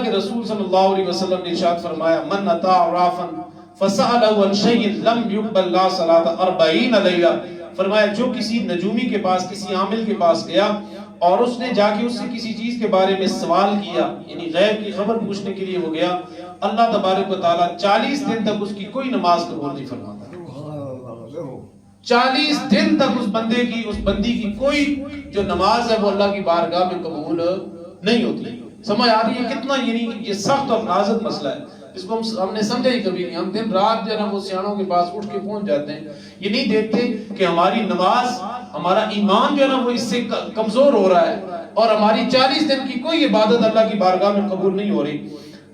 کہ رسول صلی اللہ علیہ وسلم نے ارشاد فرمایا من اطاع عرافا فسأله عن شيء لم يقبل لا صلاة 40 لیلہ، فرمایا جو کسی نجومی کے پاس، کسی عامل کے پاس گیا اور اس نے جا کے اس سے کسی چیز کے بارے میں سوال کیا، یعنی غیب کی خبر پوچھنے کے لیے وہ گیا، اللہ تبارک و تعالیٰ 40 دن تک اس کی کوئی نماز قبول نہیں فرماتا۔ 40 دن تک اس بندے کی، اس بندی کی کوئی جو نماز ہے وہ اللہ کی بارگاہ میں قبول نہیں ہوتی۔ سمجھ آ رہی ہے کتنا یعنی یہ سخت اور نازک مسئلہ ہے، اس کو ہم نے سمجھا ہی کبھی نہیں۔ ہم دن رات جو ہے نا وہ سیاحوں کے پاس اٹھ کے پہنچ جاتے ہیں، یہ نہیں دیکھتے کہ ہماری نماز، ہمارا ایمان جو ہے نا وہ اس سے کمزور ہو رہا ہے اور ہماری 40 دن کی کوئی عبادت اللہ کی بارگاہ میں قبول نہیں ہو رہی۔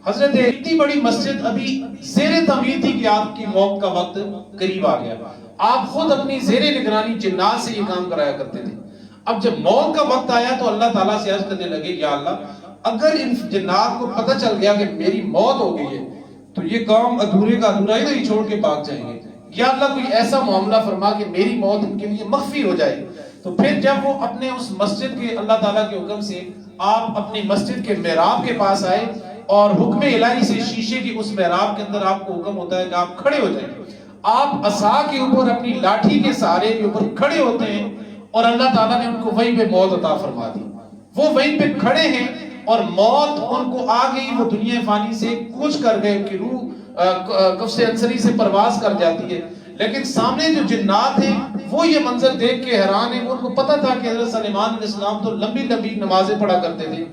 حضرت اتنی بڑی مسجد ابھی زیر تعمیر تھی کہ آپ کی موت کا وقت قریب آ گیا، آپ خود اپنی زیر نگرانی جنات سے یہ کام کرایا کرتے تھے۔ اب جب موت کا وقت آیا تو اللہ تعالیٰ سے عرض کرنے لگے یا اللہ اگر ان جنات کو پتہ چل گیا کہ میری موت ہو گئی ہے تو یہ کام ادھورے کا ادھورا ہی چھوڑ کے بھاگ جائیں گے، یا اللہ کوئی ایسا معاملہ فرما کہ میری موت ان کے لیے مخفی ہو جائے۔ تو پھر جب وہ اپنے اس مسجد کے اللہ تعالیٰ کے حکم سے آپ اپنی مسجد کے محراب کے پاس آئے اور حکم الہی سے شیشے کی اس محراب کے اندر آپ کو حکم ہوتا ہے کہ آپ کھڑے ہو جائیں، آپ عصا کے اوپر اپنی لاٹھی کے سہارے کے اوپر کھڑے ہوتے ہیں اور اللہ تعالیٰ نے ان کو وہیں پہ موت عطا فرما دی۔ وہ وہیں پہ کھڑے ہیں اور موت ان کو آ گئی، وہ دنیا فانی سے کوچ کر گئے، ان کی روح قفس انصری سے پرواز کر جاتی ہے، لیکن سامنے جو جنات ہیں وہ یہ منظر دیکھ کے حیران ہیں۔ ان کو پتہ تھا کہ حضرت سلیمان علیہ السلام تو لمبی لمبی نمازیں پڑھا کرتے تھے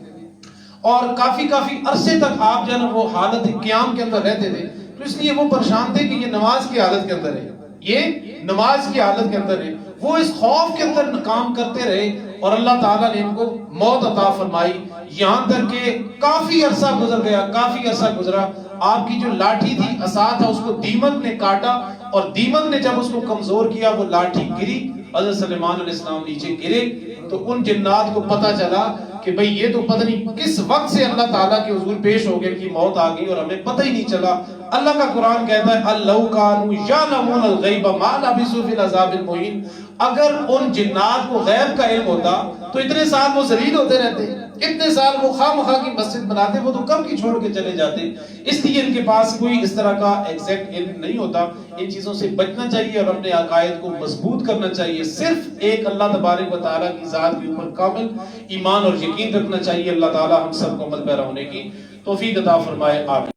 اور کافی عرصے تک آپ جو ہے نا وہ حالت قیام کے اندر رہتے تھے، تو اس لیے وہ پریشان تھے کہ یہ نماز کی حالت کے اندر ہے، یہ نماز کی حالت کے اندر ہے۔ وہ اس خوف کے اندر کام کرتے رہے اور اللہ تعالیٰ نے ان کو موت عطا فرمائی، یہاں تک کہ کافی عرصہ گزر گیا، کافی عرصہ گزرا، آپ کی جو لاٹھی تھی، عصا تھا، اس کو دیمک نے کاٹا اور دیمک نے جب اس کو کمزور کیا وہ لاٹھی گری، حضرت سلیمان علیہ السلام نیچے گرے۔ تو ان جنات کو پتہ چلا کہ بھئی یہ تو پتہ نہیں کس وقت سے اللہ تعالیٰ کے حضور پیش ہو گئے کہ موت آ گئی اور ہمیں پتہ ہی نہیں چلا۔ اللہ کا قرآن کہتا ہے اَلَّوْ كَانُوا يَعْلَمُونَ الْغَيْبَ مَا لَبِثُوا فِي الْعَذَابِ الْمُهِينِ، اگر ان جنات کو غیب کا علم ہوتا تو اتنے سال وہ ذلیل ہوتے رہتے، اتنے سال وہ خواہ مخواہ کی مسجد بناتے، وہ تو کب کی چھوڑ کے چلے جاتے۔ اس لیے ان کے پاس کوئی اس طرح کا ایگزیکٹ علم نہیں ہوتا۔ ان چیزوں سے بچنا چاہیے اور اپنے عقائد کو مضبوط کرنا چاہیے، صرف ایک اللہ تبارک و تعالیٰ کی ذات کے اوپر کامل ایمان اور یقین رکھنا چاہیے۔ اللہ تعالیٰ ہم سب کو عمل پیرا ہونے کی توفیق عطا فرمائے، آمین۔